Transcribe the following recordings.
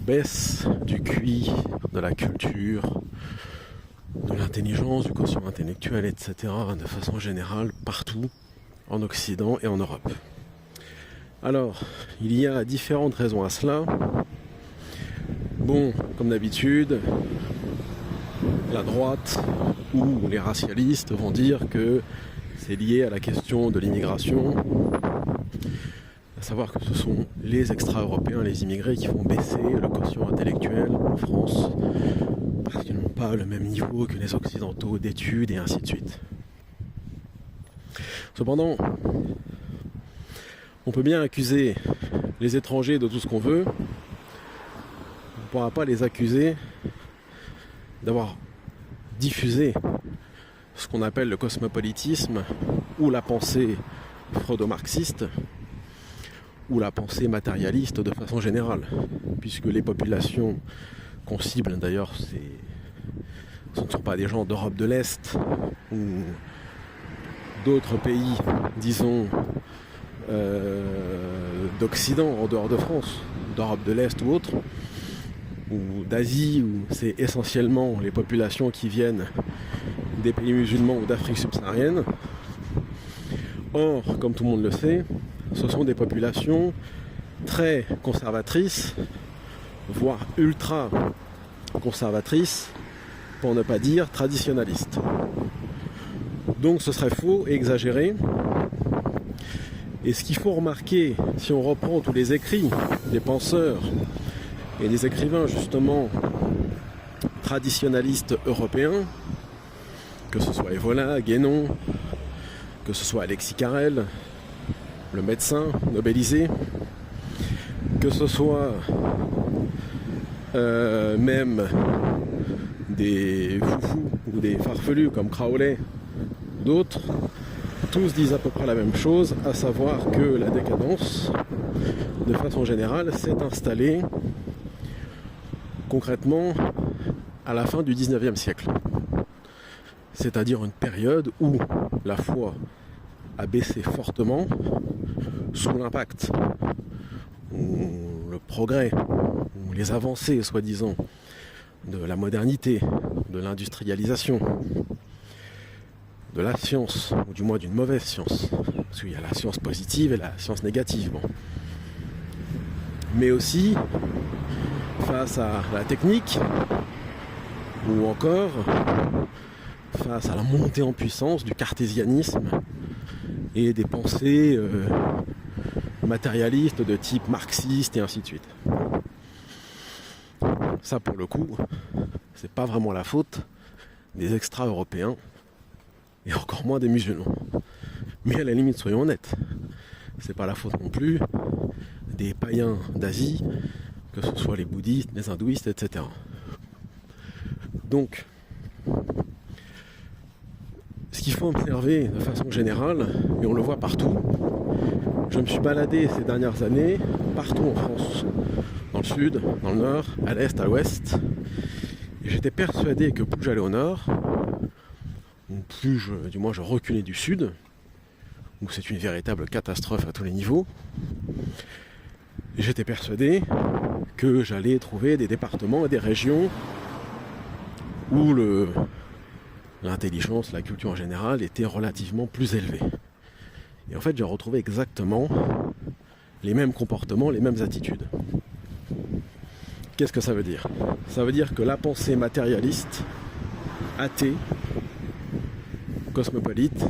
baisse du QI, de la culture, de l'intelligence, du quotient intellectuel, etc., de façon générale, partout, en Occident et en Europe. Alors, il y a différentes raisons à cela. Bon, comme d'habitude, la droite ou les racialistes vont dire que c'est lié à la question de l'immigration, à savoir que ce sont les extra-européens, les immigrés qui font baisser le quotient intellectuel en France parce qu'ils n'ont pas le même niveau que les occidentaux d'études et ainsi de suite. Cependant, on peut bien accuser les étrangers de tout ce qu'on veut, on ne pourra pas les accuser d'avoir diffusé ce qu'on appelle le cosmopolitisme ou la pensée freudo-marxiste ou la pensée matérialiste de façon générale, puisque les populations qu'on cible d'ailleurs, ce ne sont pas des gens d'Europe de l'Est ou d'autres pays, disons, d'Occident, en dehors de France, d'Europe de l'Est ou autre, ou d'Asie, où c'est essentiellement les populations qui viennent des pays musulmans ou d'Afrique subsaharienne. Or, comme tout le monde le sait, ce sont des populations très conservatrices, voire ultra conservatrices, pour ne pas dire traditionnalistes. Donc ce serait faux et exagéré. Et ce qu'il faut remarquer, si on reprend tous les écrits des penseurs et des écrivains justement traditionnalistes européens, que ce soit Evola, Guénon, que ce soit Alexis Carrel, le médecin nobelisé, que ce soit même des foufous ou des farfelus comme Crowley, d'autres, tous disent à peu près la même chose, à savoir que la décadence, de façon générale, s'est installée concrètement à la fin du 19e siècle. C'est-à-dire une période où la foi a baissé fortement sous l'impact, ou le progrès, ou les avancées, soi-disant, de la modernité, de l'industrialisation, de la science, ou du moins d'une mauvaise science, parce qu'il y a la science positive et la science négative. Bon. Mais aussi face à la technique, ou encore face à la montée en puissance du cartésianisme et des pensées matérialistes de type marxiste et ainsi de suite. Ça, pour le coup, c'est pas vraiment la faute des extra-européens et encore moins des musulmans. Mais à la limite, soyons honnêtes, c'est pas la faute non plus des païens d'Asie, que ce soit les bouddhistes, les hindouistes, etc. Donc, ce qu'il faut observer de façon générale, et on le voit partout, je me suis baladé ces dernières années partout en France, dans le sud, dans le nord, à l'est, à l'ouest, et j'étais persuadé que plus j'allais au nord, ou plus je reculais du sud, où c'est une véritable catastrophe à tous les niveaux, et j'étais persuadé que j'allais trouver des départements et des régions où l'intelligence, la culture en général était relativement plus élevée. Et en fait, j'ai retrouvé exactement les mêmes comportements, les mêmes attitudes. Qu'est-ce que ça veut dire ? Ça veut dire que la pensée matérialiste, athée, cosmopolite,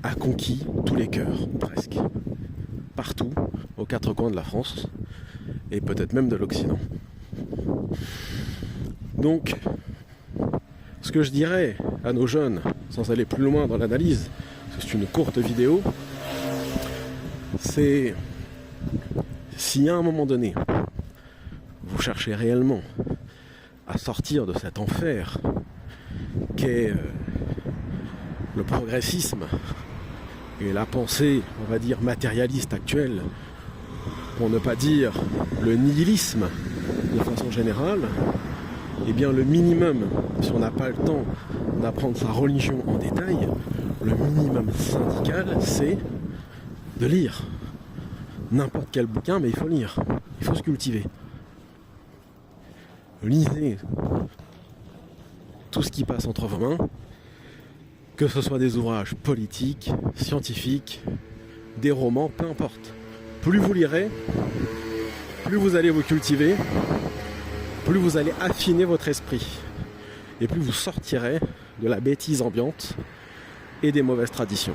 a conquis tous les cœurs, presque. Partout, aux quatre coins de la France, et peut-être même de l'Occident. Donc, ce que je dirais à nos jeunes, sans aller plus loin dans l'analyse, parce que c'est une courte vidéo, c'est si à un moment donné, vous cherchez réellement à sortir de cet enfer qu'est le progressisme et la pensée, on va dire, matérialiste actuelle, pour ne pas dire le nihilisme de façon générale, eh bien le minimum, si on n'a pas le temps d'apprendre sa religion en détail, le minimum syndical, c'est de lire. N'importe quel bouquin, mais il faut lire. Il faut se cultiver. lisez tout ce qui passe entre vos mains, que ce soit des ouvrages politiques, scientifiques, des romans, peu importe. Plus vous lirez, plus vous allez vous cultiver, plus vous allez affiner votre esprit et plus vous sortirez de la bêtise ambiante et des mauvaises traditions.